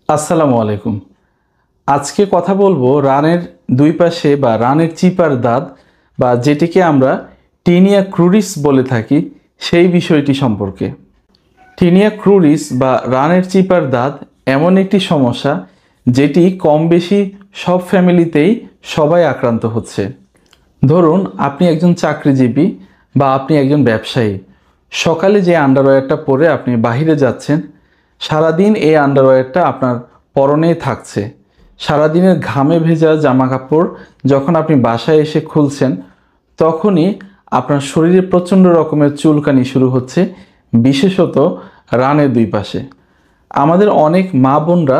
আসসালামু আলাইকুম। আজকে কথা বলবো রানের দুই পাশে বা রানের চিপার দাঁত বা যেটিকে আমরা টিনিয়া ক্রুরিস বলে থাকি সেই বিষয়টি সম্পর্কে। টিনিয়া ক্রুরিস বা রানের চিপার দাঁত এমন একটি সমস্যা যেটি কম বেশি সব ফ্যামিলিতেই সবাই আক্রান্ত হচ্ছে। ধরুন আপনি একজন চাকরিজীবী বা আপনি একজন ব্যবসায়ী। সকালে যে আন্ডারওয়্যারটা পরে আপনি বাহিরে যাচ্ছেন, সারাদিন এই আন্ডারওয়্যারটা আপনার পরনেই থাকছে। সারাদিনের ঘামে ভেজা জামা কাপড় যখন আপনি বাসায় এসে খুলছেন, তখনই আপনার শরীরে প্রচণ্ড রকমের চুলকানি শুরু হচ্ছে, বিশেষত রানের দুই পাশে। আমাদের অনেক মা বোনরা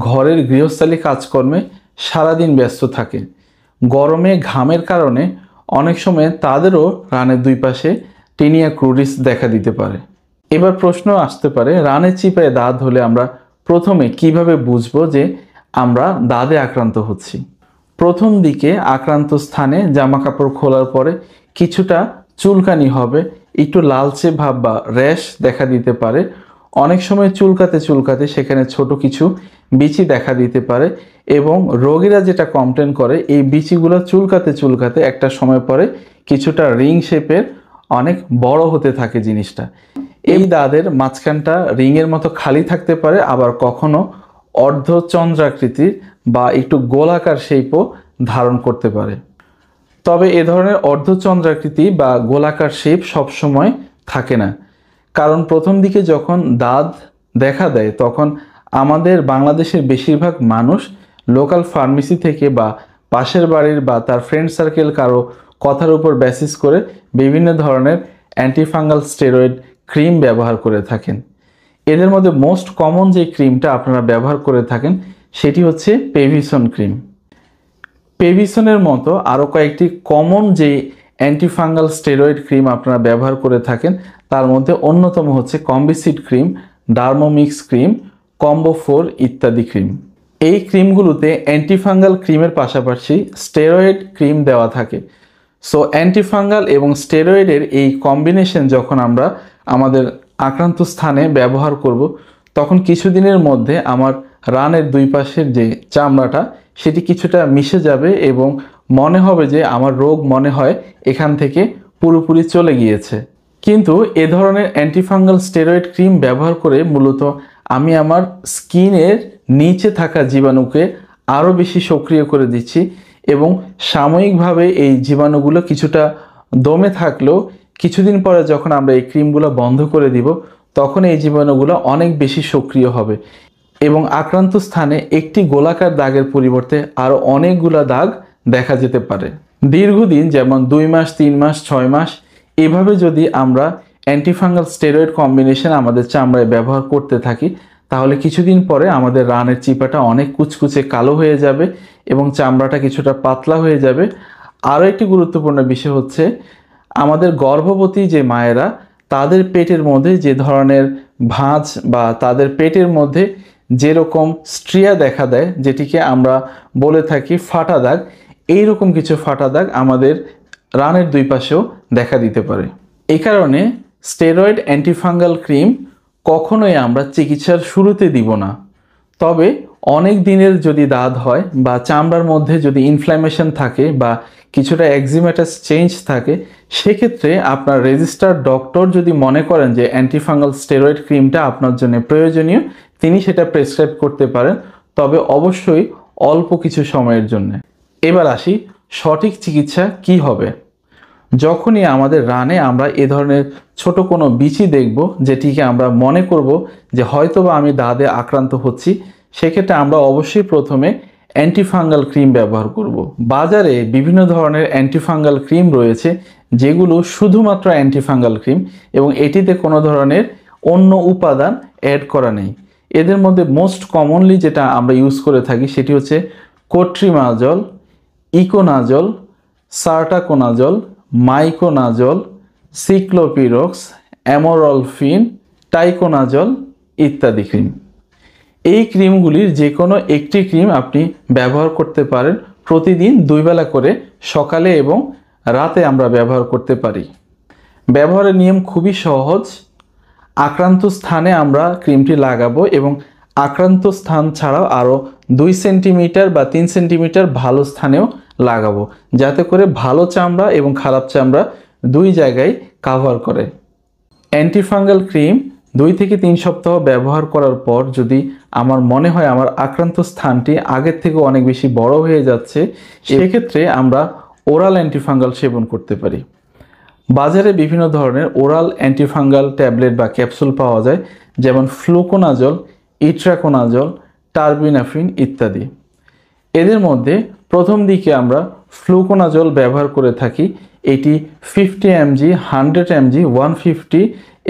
ঘরের গৃহস্থালী কাজকর্মে সারাদিন ব্যস্ত থাকে। গরমে ঘামের কারণে অনেক সময় তাদেরও রানের দুই পাশে টিনিয়া ক্রুরিস দেখা দিতে পারে। এবার প্রশ্ন আসতে পারে, রানের চিপায় দাঁত হলে আমরা প্রথমে কিভাবে বুঝবো যে আমরা দাঁতে আক্রান্ত হচ্ছি? প্রথম দিকে আক্রান্ত স্থানে জামা কাপড় খোলার পরে কিছুটা চুলকানি হবে, একটু লালচে ভাব বা র্যাশ দেখা দিতে পারে। অনেক সময় চুলকাতে চুলকাতে সেখানে ছোট কিছু বিচি দেখা দিতে পারে এবং রোগীরা যেটা কমপ্লেন করে, এই বিচিগুলো চুলকাতে চুলকাতে একটা সময় পরে কিছুটা রিং শেপের অনেক বড় হতে থাকে জিনিসটা। এই দাঁতের মাঝখানটা রিংয়ের মতো খালি থাকতে পারে, আবার কখনো অর্ধচন্দ্রাকৃতির বা একটু গোলাকার শেপও ধারণ করতে পারে। তবে এ ধরনের অর্ধচন্দ্রাকৃতি বা গোলাকার শেপ সবসময় থাকে না, কারণ প্রথম দিকে যখন দাঁত দেখা দেয় তখন আমাদের বাংলাদেশের বেশিরভাগ মানুষ লোকাল ফার্মেসি থেকে বা পাশের বাড়ির বা তার ফ্রেন্ড সার্কেল কারো কথার উপর বেসিস করে বিভিন্ন ধরনের অ্যান্টিফাঙ্গাল স্টেরয়েড ক্রিম ব্যবহার করে থাকেন। এদের মধ্যে মোস্ট কমন যে ক্রিমটা আপনারা ব্যবহার করে থাকেন সেটি হচ্ছে পেভিসন ক্রিম। পেভিসনের মতো আরও কয়েকটি কমন যে অ্যান্টিফাঙ্গাল স্টেরয়েড ক্রিম আপনারা ব্যবহার করে থাকেন তার মধ্যে অন্যতম হচ্ছে কম্বিসিড ক্রিম, ডার্মোমিক্স ক্রিম, কম্বো 4 ইত্যাদি ক্রিম। এই ক্রিমগুলোতে অ্যান্টিফাঙ্গাল ক্রিমের পাশাপাশি স্টেরয়েড ক্রিম দেওয়া থাকে। সো অ্যান্টিফাঙ্গাল এবং স্টেরয়েডের এই কম্বিনেশন যখন আমরা আমাদের আক্রান্ত স্থানে ব্যবহার করব, তখন কিছুদিনের মধ্যে আমার রানের দুই পাশের যে চামড়াটা সেটি কিছুটা মিশে যাবে এবং মনে হবে যে আমার রোগ মনে হয় এখান থেকে পুরোপুরি চলে গিয়েছে। কিন্তু এ ধরনের অ্যান্টিফাঙ্গাল স্টেরয়েড ক্রিম ব্যবহার করে মূলত আমি আমার স্কিনের নিচে থাকা জীবাণুকে আরও বেশি সক্রিয় করে দিচ্ছি এবং সাময়িকভাবে এই জীবাণুগুলো কিছুটা দমে থাকলেও কিছুদিন পরে যখন আমরা এই ক্রিমগুলো বন্ধ করে দিব তখন এই জীবাণুগুলো অনেক বেশি সক্রিয় হবে এবং আক্রান্ত স্থানে একটি গোলাকার দাগের পরিবর্তে আরও অনেকগুলো দাগ দেখা যেতে পারে। দীর্ঘদিন যেমন 2 মাস, 3 মাস, 6 মাস এভাবে যদি আমরা অ্যান্টিফাঙ্গাল স্টেরয়েড কম্বিনেশন আমাদের চামড়ায় ব্যবহার করতে থাকি, তাহলে কিছুদিন পরে আমাদের রানের চিপাটা অনেক কুচকুচে কালো হয়ে যাবে এবং চামড়াটা কিছুটা পাতলা হয়ে যাবে। আরও একটি গুরুত্বপূর্ণ বিষয় হচ্ছে, আমাদের গর্ভবতী যে মায়েরা তাদের পেটের মধ্যে যে ধরনের ভাঁজ বা তাদের পেটের মধ্যে যেরকম স্ট্রিয়া দেখা দেয়, যেটিকে আমরা বলে থাকি ফাটা দাগ, এইরকম কিছু ফাটা দাগ আমাদের রানের দুই পাশেও দেখা দিতে পারে। এই কারণে স্টেরয়েড অ্যান্টিফাঙ্গাল ক্রিম কখনোই আমরা চিকিৎসার শুরুতে দিব না। তবে অনেক দিনের যদি দাঁত হয় বা চামড়ার মধ্যে যদি ইনফ্ল্যামেশন থাকে বা কিছুটা এক্সিমেটাস চেঞ্জ থাকে, সেক্ষেত্রে আপনার রেজিস্টার্ড ডক্টর যদি মনে করেন যে অ্যান্টিফাঙ্গাল স্টেরয়েড ক্রিমটা আপনার জন্য প্রয়োজনীয়, তিনি সেটা প্রেসক্রাইব করতে পারেন, তবে অবশ্যই অল্প কিছু সময়ের জন্য। এবার আসি সঠিক চিকিৎসা কি হবে। যখনই আমাদের রানে আমরা এ ধরনের ছোট কোনো বিচি দেখব যেটিকে আমরা মনে করব যে হয়তোবা আমি দাঁতে আক্রান্ত হচ্ছি, সেক্ষেত্রে আমরা অবশ্যই প্রথমে অ্যান্টিফাঙ্গাল ক্রিম ব্যবহার করব। বাজারে বিভিন্ন ধরনের অ্যান্টিফাঙ্গাল ক্রিম রয়েছে যেগুলো শুধুমাত্র অ্যান্টিফাঙ্গাল ক্রিম এবং এটিতে কোনো ধরনের অন্য উপাদান অ্যাড করা নেই। এদের মধ্যে মোস্ট কমনলি যেটা আমরা ইউজ করে থাকি সেটি হচ্ছে কোট্রিমাজল, ইকোনাজল, সার্টাকোনাজল, মাইকোনাজল, সিক্লোপিরক্স, অ্যামোরলফিন, টাইকোনাজল ইত্যাদি ক্রিম। এই ক্রিমগুলির যে কোনো একটি ক্রিম আপনি ব্যবহার করতে পারেন প্রতিদিন 2 বেলা করে, সকালে এবং রাতে আমরা ব্যবহার করতে পারি। ব্যবহারের নিয়ম খুবই সহজ। আক্রান্ত স্থানে আমরা ক্রিমটি লাগাবো এবং আক্রান্ত স্থান ছাড়াও আরও 2 সেন্টিমিটার বা 3 সেন্টিমিটার ভালো স্থানেও লাগাবো, যাতে করে ভালো চামড়া এবং খারাপ চামড়া দুই জায়গায় কাভার করে। অ্যান্টিফাঙ্গাল ক্রিম 2 থেকে 3 সপ্তাহ ব্যবহার করার পর যদি আমার মনে হয় আমার আক্রান্ত স্থানটি আগের থেকে অনেক বেশি বড় হয়ে যাচ্ছে, সেক্ষেত্রে আমরা ওরাল অ্যান্টিফাঙ্গাল সেবন করতে পারি। বাজারে বিভিন্ন ধরনের ওরাল অ্যান্টিফাঙ্গাল ট্যাবলেট বা ক্যাপসুল পাওয়া যায়, যেমন ফ্লুকোনাজল, ইট্রাকোনাজল, টার্বিনাফিন ইত্যাদি। এদের মধ্যে প্রথম দিকে আমরা ফ্লুকোনাজল ব্যবহার করে থাকি। এটি 50 mg, 100 mg, 150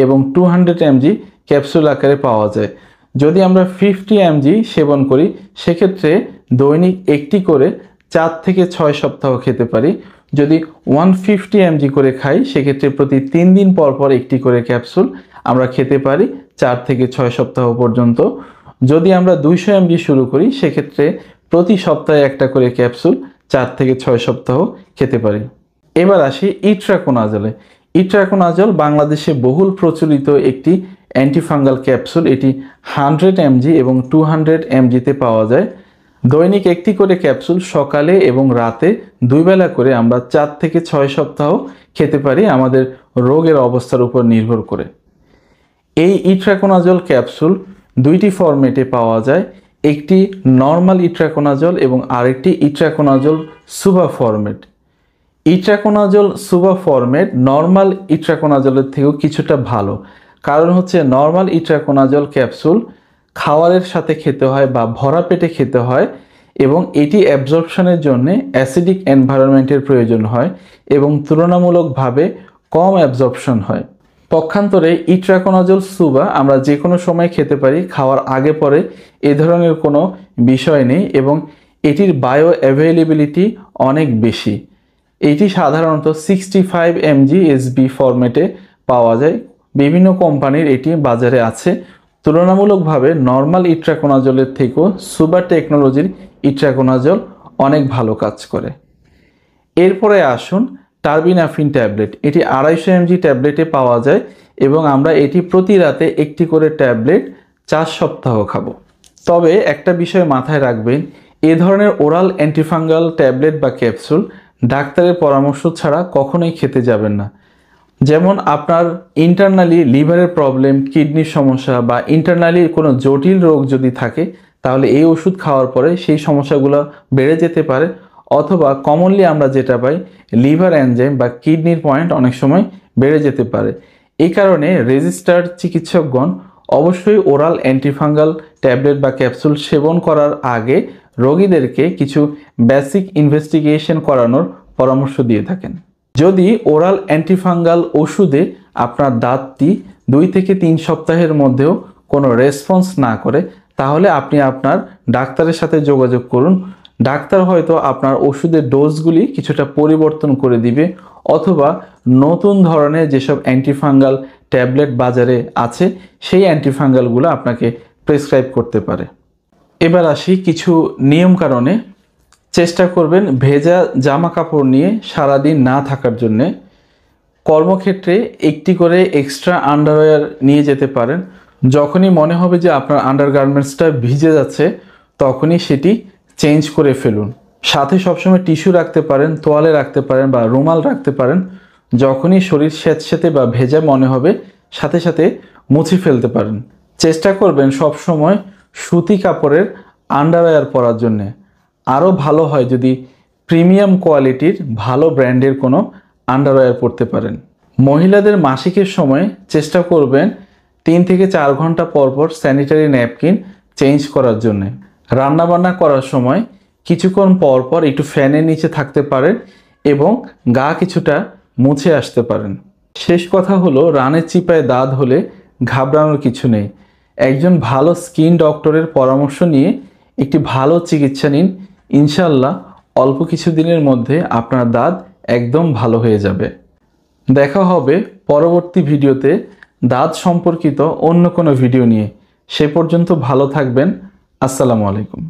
এবং 200 mg ক্যাপসুল আকারে পাওয়া যায়। যদি আমরা 50 mg সেবন করি, সেক্ষেত্রে দৈনিক একটি করে 4 থেকে 6 সপ্তাহ খেতে পারি। যদি 150 mg করে খাই, সেক্ষেত্রে প্রতি 3 দিন পর পর একটি করে ক্যাপসুল আমরা খেতে পারি 4 থেকে 6 সপ্তাহ পর্যন্ত। যদি আমরা 200 mg শুরু করি, সেক্ষেত্রে প্রতি সপ্তাহে একটা করে ক্যাপসুল 4 থেকে 6 সপ্তাহ খেতে পারি। এবার আসি ইট্রাকোনাজলে। ইট্রাকোনাজল বাংলাদেশে বহুল প্রচলিত একটি অ্যান্টিফাঙ্গাল ক্যাপসুল। এটি 100 mg এবং 200 mg তে পাওয়া যায়। দৈনিক একটি করে ক্যাপসুল সকালে এবং রাতে 2 বেলা করে আমরা 4 থেকে 6 সপ্তাহ খেতে পারি, আমাদের রোগের অবস্থার উপর নির্ভর করে। এই ইট্রাকোনাজল ক্যাপসুল 2টি ফরম্যাটে পাওয়া যায়, একটি নর্মাল ইট্রাকোনাজল এবং আরেকটি ইট্রাকোনাজল সুবা ফরম্যাট। ইট্রাকোনাজল সুবা ফরম্যাট নর্মাল ইট্রাকোনাজলের থেকেও কিছুটা ভালো, কারণ হচ্ছে নর্মাল ইট্রাকোনাজল ক্যাপসুল খাওয়ারের সাথে খেতে হয় বা ভরা পেটে খেতে হয় এবং এটি অ্যাবজর্পশনের জন্য অ্যাসিডিক এনভায়রনমেন্টের প্রয়োজন হয় এবং তুলনামূলকভাবে কম অ্যাবজর্পশন হয়। পক্ষান্তরে ইট্রাকোনাজল সুবা আমরা যে কোনো সময় খেতে পারি, খাওয়ার আগে পরে এ ধরনের কোনো বিষয় নেই এবং এটির বায়ো অ্যাভেলেবিলিটি অনেক বেশি। এটি সাধারণত 65 mg SB ফরম্যাটে পাওয়া যায়। বিভিন্ন কোম্পানির এটি বাজারে আছে। তুলনামূলকভাবে নর্মাল ইট্রাকোনাজলের থেকেও সুবা টেকনোলজির ইট্রাকোনাজল অনেক ভালো কাজ করে। এরপরে আসুন টার্বিনাফিন ট্যাবলেট। এটি 250 mg ট্যাবলেটে পাওয়া যায় এবং আমরা এটি প্রতি রাতে একটি করে ট্যাবলেট 4 সপ্তাহ খাবো। তবে একটা বিষয় মাথায় রাখবেন, এ ধরনের ওরাল অ্যান্টিফাঙ্গাল ট্যাবলেট বা ক্যাপসুল ডাক্তারের পরামর্শ ছাড়া কখনোই খেতে যাবেন না। যেমন আপনার ইন্টারনালি লিভারের প্রবলেম, কিডনির সমস্যা বা ইন্টারনালি কোনো জটিল রোগ যদি থাকে, তাহলে এই ওষুধ খাওয়ার পরে সেই সমস্যাগুলো বেড়ে যেতে পারে। অথবা কমনলি আমরা যেটা পাই, লিভার এনজাইম বা কিডনির পয়েন্ট অনেক সময় বেড়ে যেতে পারে। এই কারণে রেজিস্টার্ড চিকিৎসকগণ অবশ্যই ওরাল অ্যান্টিফাঙ্গাল ট্যাবলেট বা ক্যাপসুল সেবন করার আগে রোগীদেরকে কিছু বেসিক ইনভেস্টিগেশন করানোর পরামর্শ দিয়ে থাকেন। যদি ওরাল অ্যান্টিফাঙ্গাল ওষুধে আপনার দাঁতটি 2 থেকে 3 সপ্তাহের মধ্যেও কোনো রেসপন্স না করে, তাহলে আপনি আপনার ডাক্তারের সাথে যোগাযোগ করুন। ডাক্তার হয়তো আপনার ওষুধের ডোজগুলি কিছুটা পরিবর্তন করে দিবে অথবা নতুন ধরনের যেসব অ্যান্টিফাঙ্গাল ট্যাবলেট বাজারে আছে সেই অ্যান্টিফাঙ্গালগুলো আপনাকে প্রেসক্রাইব করতে পারে। এবার আসি কিছু নিয়ম কারণে। চেষ্টা করবেন ভেজা জামা কাপড় নিয়ে সারাদিন না থাকার জন্যে। কর্মক্ষেত্রে একটি করে এক্সট্রা আন্ডারওয়্যার নিয়ে যেতে পারেন। যখনই মনে হবে যে আপনার আন্ডারগার্মেন্টসটা ভিজে যাচ্ছে, তখনই সেটি চেঞ্জ করে ফেলুন। সাথে সবসময় টিস্যু রাখতে পারেন, তোয়ালে রাখতে পারেন বা রুমাল রাখতে পারেন। যখনই শরীর স্যাঁতস্যাঁতে বা ভেজা মনে হবে, সাথে সাথে মুছে ফেলতে পারেন। চেষ্টা করবেন সবসময় সুতি কাপড়ের আন্ডারওয়্যার পরার জন্যে। আরও ভালো হয় যদি প্রিমিয়াম কোয়ালিটির ভালো ব্র্যান্ডের কোনো আন্ডারওয়্যার পরতে পারেন। মহিলাদের মাসিকের সময় চেষ্টা করবেন 3 থেকে 4 ঘন্টা পর পর স্যানিটারি ন্যাপকিন চেঞ্জ করার জন্যে। রান্নাবান্না করার সময় কিছুক্ষণ পর পর একটু ফ্যানের নিচে থাকতে পারেন এবং গা কিছুটা মুছে আসতে পারেন। শেষ কথা হলো, রানের চিপায় দাঁত হলে ঘাবড়ানোর কিছু নেই। একজন ভালো স্কিন ডক্টরের পরামর্শ নিয়ে একটি ভালো চিকিৎসা নিন। ইনশাল্লাহ অল্প কিছু দিনের মধ্যে আপনার দাঁত একদম ভালো হয়ে যাবে। দেখা হবে পরবর্তী ভিডিওতে দাঁত সম্পর্কিত অন্য কোনো ভিডিও নিয়ে। সে পর্যন্ত ভালো থাকবেন। আসসালামু আলাইকুম।